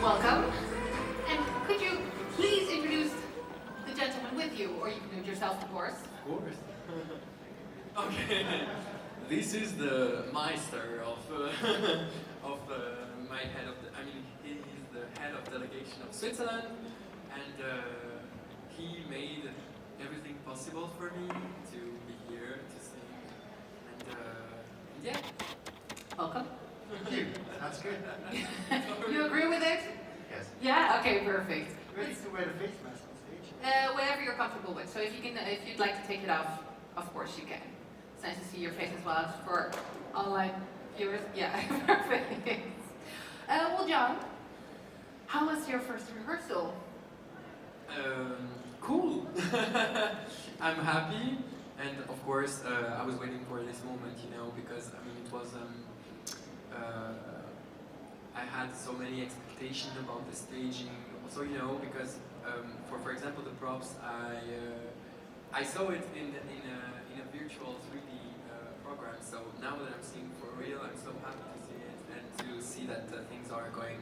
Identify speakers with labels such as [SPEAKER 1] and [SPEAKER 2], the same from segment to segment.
[SPEAKER 1] Welcome. And could you please introduce the gentleman with you, or you can do it yourself, of course.
[SPEAKER 2] Of course. Okay. This is the Meister of my head of the. I mean, he is the head of delegation of Switzerland, and he made everything possible for me to be here to sing. And yeah.
[SPEAKER 1] Welcome.
[SPEAKER 3] Thank you. That's good.
[SPEAKER 1] You agree with it?
[SPEAKER 3] Yes.
[SPEAKER 1] Yeah. Okay. Perfect.
[SPEAKER 3] Ready to wear the face mask on stage?
[SPEAKER 1] Whatever you're comfortable with. So if you'd like to take it off, of course you can. It's nice to see your face as well for online viewers. Yeah. Perfect. Well, Gjon, how was your first rehearsal?
[SPEAKER 2] Cool. I'm happy, and of course I was waiting for this moment, you know, because I mean it was. I had so many expectations about the staging. Also, you know, because for example the props, I saw it in a virtual 3D program. So now that I'm seeing for real, I'm so happy to see it and to see that things are going.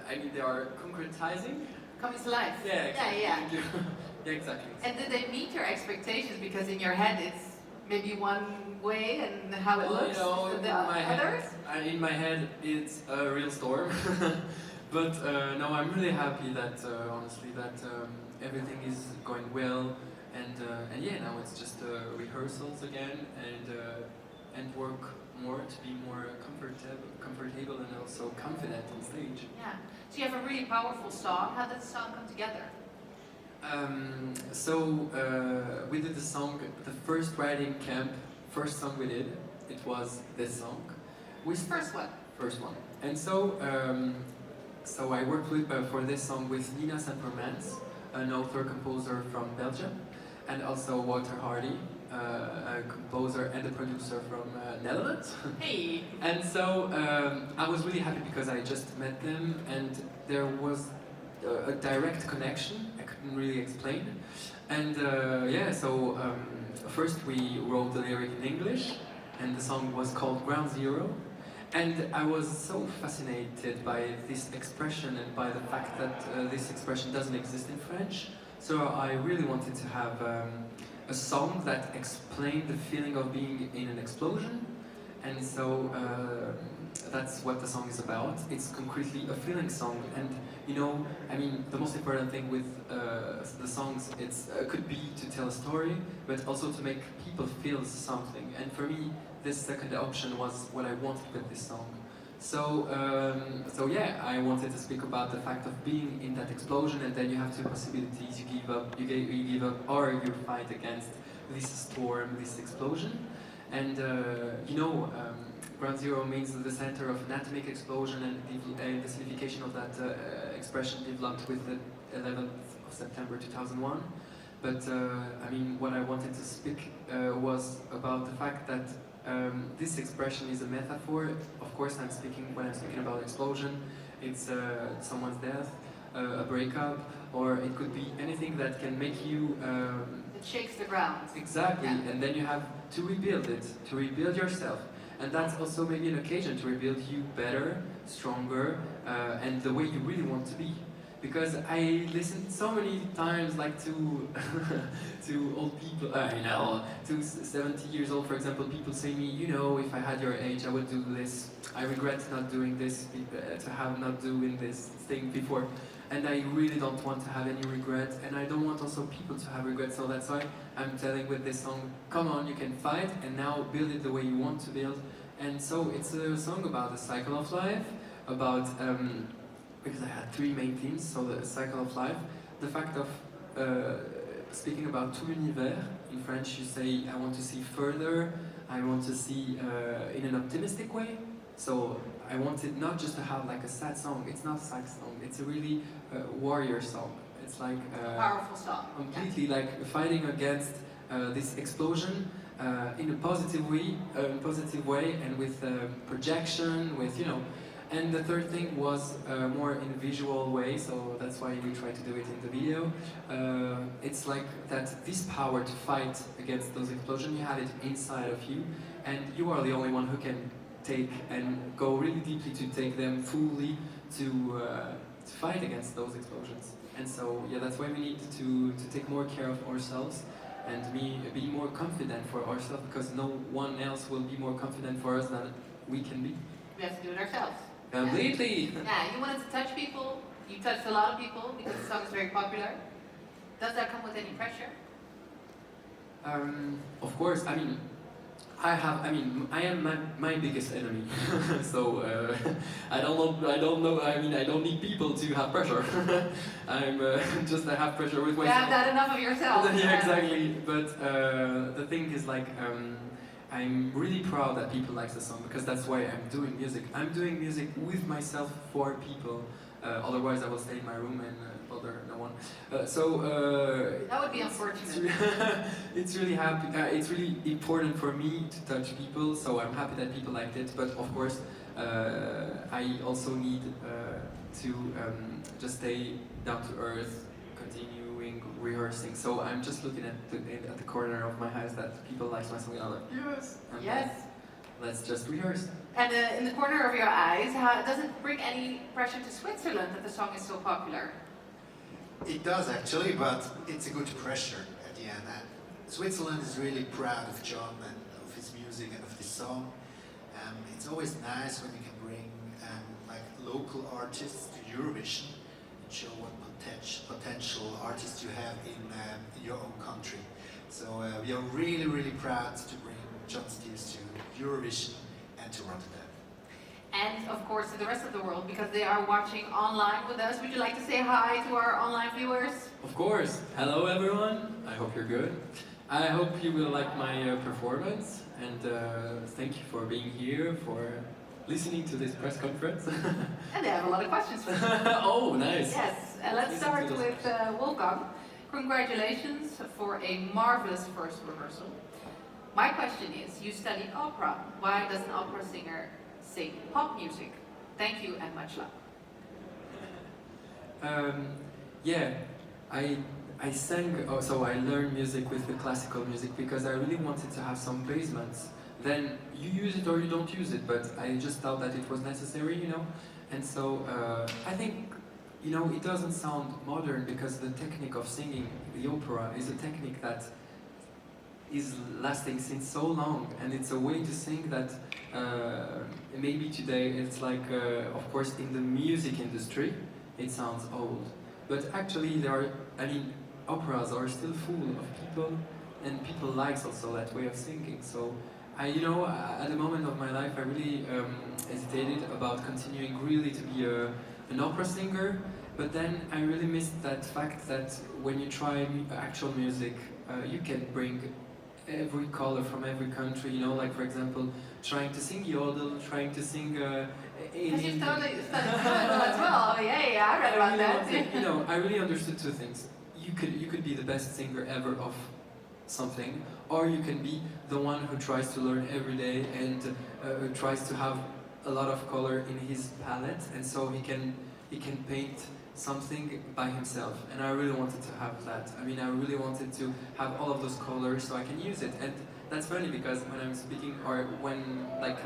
[SPEAKER 2] I mean, they are concretizing.
[SPEAKER 1] Coming to life.
[SPEAKER 2] Yeah. Exactly.
[SPEAKER 1] Yeah.
[SPEAKER 2] Yeah, exactly.
[SPEAKER 1] And did they meet your expectations? Because in your head it's maybe one way, and how it looks.
[SPEAKER 2] You know,
[SPEAKER 1] The others.
[SPEAKER 2] In my head, it's a real storm. But no, I'm really happy that honestly that everything is going well, and yeah, now it's just rehearsals again, and work more to be more comfortable and also confident on stage.
[SPEAKER 1] Yeah. So you have a really powerful song. How did the song come together?
[SPEAKER 2] We did the song, the first writing camp, first song we did, it was this song.
[SPEAKER 1] First one.
[SPEAKER 2] First one. And so I worked for this song with Nina Sempermans, an author-composer from Belgium, and also Walter Hardy, a composer and a producer from Netherlands.
[SPEAKER 1] Hey!
[SPEAKER 2] And so I was really happy because I just met them, and there was a direct connection. I couldn't really explain. And yeah, so first we wrote the lyric in English, and the song was called Ground Zero. And I was so fascinated by this expression and by the fact that this expression doesn't exist in French. So I really wanted to have a song that explained the feeling of being in an explosion. And so that's what the song is about. It's concretely a feeling song. And you know, I mean, the most important thing with the songs, it's could be to tell a story, but also to make people feel something. And for me, this second option was what I wanted with this song. So yeah, I wanted to speak about the fact of being in that explosion, and then you have two possibilities: you give up, or you fight against this storm, this explosion. And you know, Ground Zero means the center of an atomic explosion, and the signification of that expression developed with the 11th of September 2001. But I mean, what I wanted to speak was about the fact that this expression is a metaphor. Of course, when I'm speaking about explosion, it's someone's death, a breakup, or it could be anything that can make you.
[SPEAKER 1] It shakes the ground.
[SPEAKER 2] Exactly,
[SPEAKER 1] Yeah.
[SPEAKER 2] and then you have to rebuild it, to rebuild yourself. And that's also maybe an occasion to rebuild you better, stronger, and the way you really want to be. Because I listened so many times, like to to old people, you know, to 70 years old, for example, people say me, you know, if I had your age, I would do this. I regret not doing this, to have not doing this thing before. And I really don't want to have any regret, and I don't want also people to have regrets. So that's why I'm telling with this song, come on, you can fight, and now build it the way you want to build. And so it's a song about the cycle of life, about because I had three main themes, so the cycle of life, the fact of speaking about tout l'univers. In French you say, I want to see further, I want to see in an optimistic way. So I wanted not just to have like a sad song, it's not a sad song, it's a really warrior song. It's like
[SPEAKER 1] a powerful song.
[SPEAKER 2] Completely like fighting against this explosion in a positive way, and with projection, with, you know. And the third thing was more in a visual way, so that's why we try to do it in the video. It's like that this power to fight against those explosions, you have it inside of you, and you are the only one who can take and go really deeply to take them fully to fight against those explosions. And so, yeah, that's why we need to take more care of ourselves and be more confident for ourselves, because no one else will be more confident for us than we can be.
[SPEAKER 1] We have to do it ourselves.
[SPEAKER 2] Completely!
[SPEAKER 1] Yeah, you wanted to touch people, you touched a lot of people because the song is very popular. Does that come with any pressure?
[SPEAKER 2] Of course, I mean, I am my biggest enemy. So I don't know. I mean, I don't need people to have pressure. I'm I have pressure with myself.
[SPEAKER 1] You have that enough of yourself.
[SPEAKER 2] Yeah, exactly. But the thing is, like, I'm really proud that people like the song, because that's why I'm doing music. I'm doing music with myself for people. Otherwise, I will stay in my room and bother no one.
[SPEAKER 1] That would be unfortunate.
[SPEAKER 2] It's really happy. It's really important for me to touch people, so I'm happy that people liked it. But of course, I also need to just stay down to earth, continuing rehearsing. So I'm just looking at the corner of my house that people like my song, and I'm like, yes, and
[SPEAKER 1] Yes.
[SPEAKER 2] Let's just rehearse.
[SPEAKER 1] And in the corner of your eyes, does it bring any pressure to Switzerland that the song is so popular?
[SPEAKER 3] It does actually, but it's a good pressure at the end. And Switzerland is really proud of Gjon and of his music and of this song. It's always nice when you can bring like local artists to Eurovision and show what potential artists you have in your own country. So we are really, really proud to bring Gjon Steers to Eurovision and to Rotterdam.
[SPEAKER 1] And of course to the rest of the world, because they are watching online with us. Would you like to say hi to our online viewers?
[SPEAKER 2] Of course. Hello everyone. I hope you're good. I hope you will like my performance, and thank you for being here, for listening to this press conference.
[SPEAKER 1] And they have a lot of questions for you.
[SPEAKER 2] Oh, nice.
[SPEAKER 1] Yes, and let's
[SPEAKER 2] Listen
[SPEAKER 1] start
[SPEAKER 2] to those
[SPEAKER 1] with Wolfgang. Congratulations for a marvelous first rehearsal. My question is, you studied opera. Why does an opera singer sing pop music? Thank you and much luck.
[SPEAKER 2] Yeah, I sang, so I learned music with the classical music because I really wanted to have some basements. Then you use it or you don't use it, but I just thought that it was necessary, you know? And so I think, you know, it doesn't sound modern because the technique of singing the opera is a technique that is lasting since so long, and it's a way to sing that maybe today it's like, of course, in the music industry, it sounds old. But actually there are, I mean, operas are still full of people, and people likes also that way of singing. So you know, at the moment of my life, I really hesitated about continuing really to be an opera singer, but then I really missed that fact that when you try actual music, you can bring every color from every country, you know, like for example, trying to sing yodel, trying to sing
[SPEAKER 1] Because you've totally studied yodel as well. Oh, yeah, I read about that.
[SPEAKER 2] You know, I really understood two things. You could be the best singer ever of something, or you can be the one who tries to learn every day and tries to have a lot of color in his palette, and so he can paint something by himself. And I really wanted to have that. I mean, I really wanted to have all of those colors so I can use it. And that's funny because when I'm speaking, or when like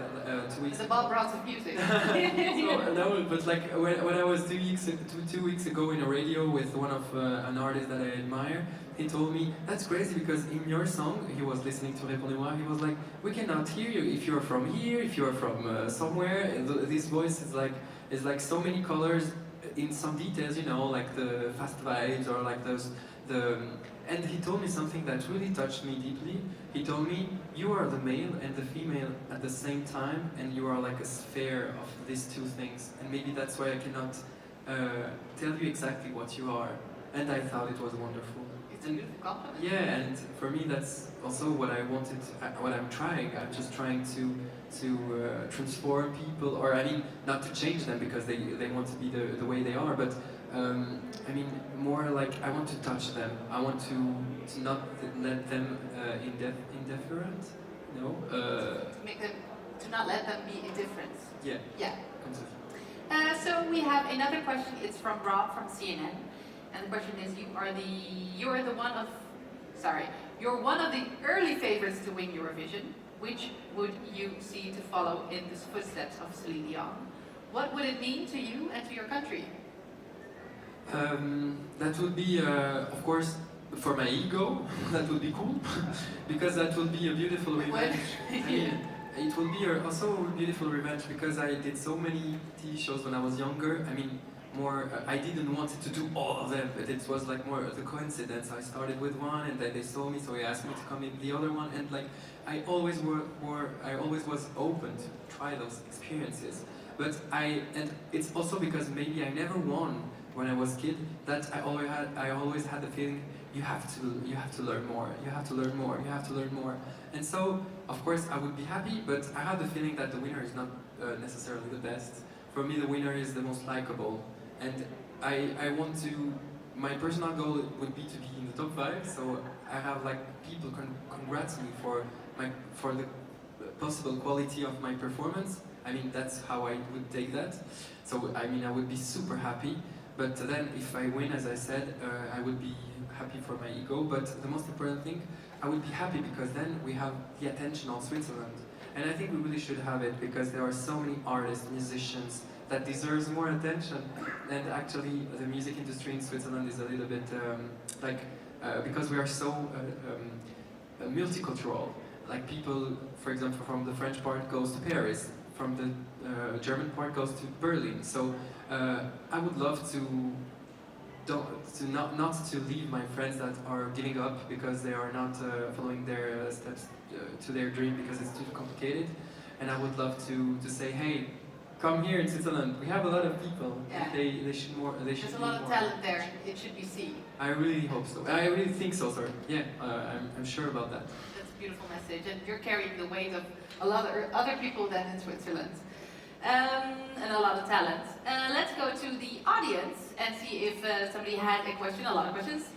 [SPEAKER 2] 2 weeks
[SPEAKER 1] The Bob Ross of music.
[SPEAKER 2] so, no, but like when I was 2 weeks ago in a radio with one of an artist that I admire, he told me, that's crazy because in your song, he was listening to Répondez-moi, he was like, we cannot hear you if you're from here, if you're from somewhere. This voice is like so many colors in some details, you know, like the fast vibes or like and he told me something that really touched me deeply. He told me, you are the male and the female at the same time, and you are like a sphere of these two things. And maybe that's why I cannot tell you exactly what you are. And I thought it was wonderful.
[SPEAKER 1] It's a beautiful compliment.
[SPEAKER 2] Yeah, and for me that's also what I wanted, what I'm trying. I'm just trying to transform people, or I mean, not to change them because they want to be the way they are, but I mean, more like I want to touch them. I want to not let them indifferent, no?
[SPEAKER 1] To not let them be indifferent.
[SPEAKER 2] Yeah.
[SPEAKER 1] Yeah.
[SPEAKER 2] Completely.
[SPEAKER 1] So we have another question. It's from Rob from CNN, and the question is: you're one of the early favorites to win Eurovision. which would you see to follow in the footsteps of Celine Dion? What would it mean to you and to your country?
[SPEAKER 2] That would be, of course, for my ego, that would be cool, because that would be a beautiful revenge. I mean, it would be also a beautiful revenge because I did so many TV shows when I was younger. I mean, I didn't want to do all of them, but it was like more of a coincidence. I started with one, and then they saw me, so they asked me to come in the other one, and like I always was open to try those experiences. But and it's also because maybe I never won when I was a kid, that I always had the feeling you have to learn more, you have to learn more, you have to learn more. And so, of course, I would be happy, but I have the feeling that the winner is not necessarily the best. For me, the winner is the most likable. And I want to, my personal goal would be to be in the top 5, so I have like people congrats me for the possible quality of my performance. I mean, that's how I would take that. So, I mean, I would be super happy. But then, if I win, as I said, I would be happy for my ego. But the most important thing, I would be happy because then we have the attention on Switzerland. And I think we really should have it because there are so many artists, musicians that deserves more attention. And actually, the music industry in Switzerland is a little bit because we are so multicultural. Like people, for example, from the French part goes to Paris, from the German part goes to Berlin. So I would love not to leave my friends that are giving up because they are not following their steps to their dream because it's too complicated. And I would love to say, hey, come here in Switzerland. We have a lot of people.
[SPEAKER 1] Yeah.
[SPEAKER 2] They should more.
[SPEAKER 1] There's a lot of talent there. It should be seen.
[SPEAKER 2] I really hope so. I really think so. Sorry. Yeah, I'm sure about that.
[SPEAKER 1] That's a beautiful message, and you're carrying the weight of a lot of other people than in Switzerland, and a lot of talent. Let's go to the audience and see if somebody had a question. A lot of questions.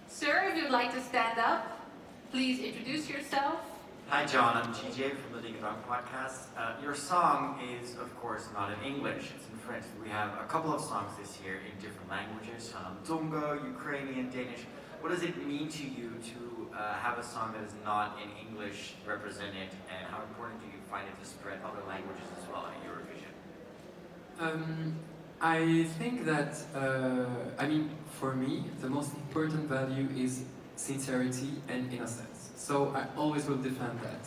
[SPEAKER 1] Sir, if you'd like to stand up, please introduce yourself.
[SPEAKER 4] Hi John, I'm GJ from the Gjon podcast. Your song is, of course, not in English, it's in French. We have a couple of songs this year in different languages, Tonga, Ukrainian, Danish. What does it mean to you to have a song that is not in English represented, and how important do you find it to spread other languages as well at Eurovision?
[SPEAKER 2] I think that, for me, the most important value is sincerity and innocence. So I always will defend that.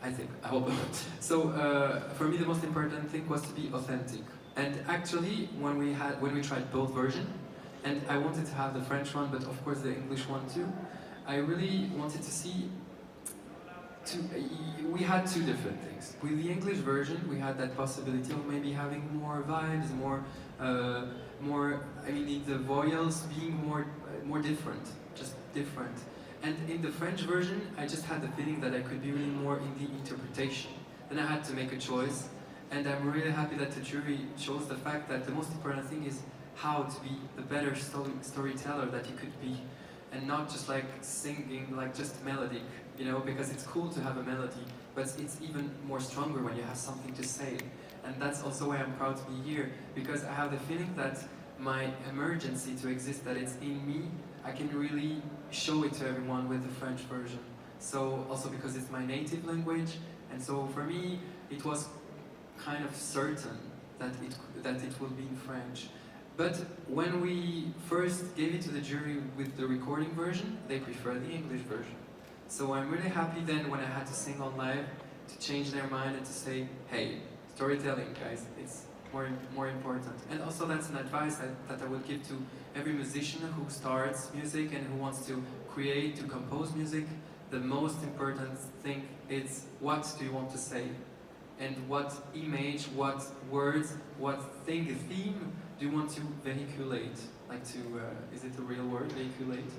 [SPEAKER 2] I hope. So for me, the most important thing was to be authentic. And actually, when we tried both versions, and I wanted to have the French one, but of course the English one too. I really wanted to see. We had two different things. With the English version, we had that possibility of maybe having more vibes, more. The vowels being more different, just different. And in the French version, I just had the feeling that I could be really more in the interpretation. Then I had to make a choice, and I'm really happy that the jury chose the fact that the most important thing is how to be the better storyteller that you could be, and not just like singing like just melodic, because it's cool to have a melody, but it's even more stronger when you have something to say. And that's also why I'm proud to be here, because I have the feeling that my emergency to exist, that it's in me, I can really show it to everyone with the French version. So also because it's my native language, and so for me it was kind of certain that it would be in French. But when we first gave it to the jury with the recording version, they preferred the English version. So I'm really happy then when I had to sing on live to change their mind and to say, hey, storytelling, guys, it's more important. And also that's an advice that I would give to every musician who starts music and who wants to create, to compose music. The most important thing is what do you want to say? And what image, what words, what theme do you want to vehiculate? Like to, is it a real word, vehiculate?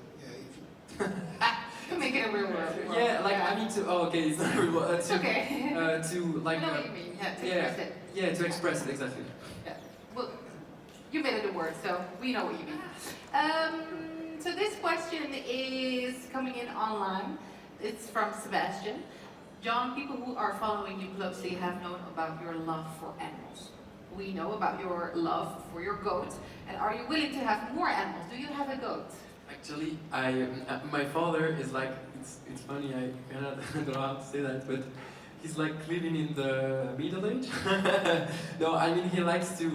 [SPEAKER 3] Yeah,
[SPEAKER 1] To make it a real word.
[SPEAKER 2] Yeah, like I mean to, okay, it's not a real word.
[SPEAKER 1] It's okay.
[SPEAKER 2] To like,
[SPEAKER 1] I know what you mean, to express it.
[SPEAKER 2] Yeah, to express it, exactly.
[SPEAKER 1] Yeah. Well, you made it a word, so we know what you mean. So this question is coming in online. It's from Sebastian. John, people who are following you closely have known about your love for animals. We know about your love for your goat. And are you willing to have more animals? Do you have a goat?
[SPEAKER 2] Actually, my father is like, it's funny, I don't know how to say that, but he's like living in the Middle Age. No, I mean he likes to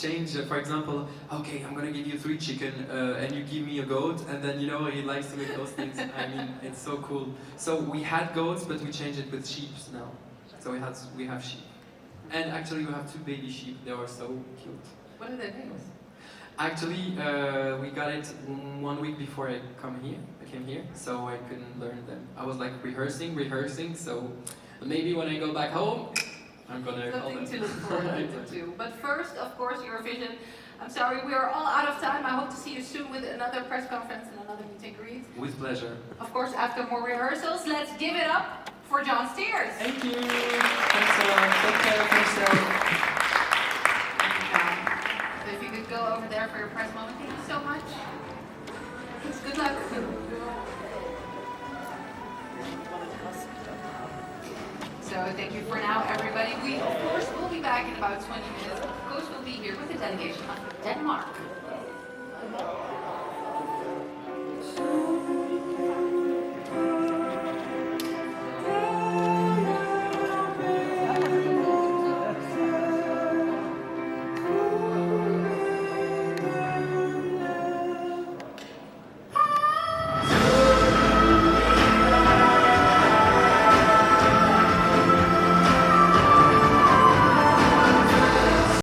[SPEAKER 2] change. For example, okay, I'm gonna give you 3 chicken, and you give me a goat, and then you know he likes to make those things. I mean, it's so cool. So we had goats, but we changed it with sheep now. So we have sheep, and actually we have 2 baby sheep. They are so cute.
[SPEAKER 1] What are their names?
[SPEAKER 2] Actually, we got it 1 week before I came here, so I couldn't learn them. I was like rehearsing, so maybe when I go back home, I'm gonna call them.
[SPEAKER 1] Something to look forward to. But first, of course, Eurovision. I'm sorry, we are all out of time. I hope to see you soon with another press conference and another meet and greet.
[SPEAKER 2] With pleasure.
[SPEAKER 1] Of course, after more rehearsals, let's give it up for Gjon Steers.
[SPEAKER 2] Thank you. Thanks a lot. Take care of yourself.
[SPEAKER 1] So if you could go over there for your press moment, thank you so much. Good luck. So thank you for now, everybody. We, of course, will be back in about 20 minutes. Coach will be here with a delegation of Denmark.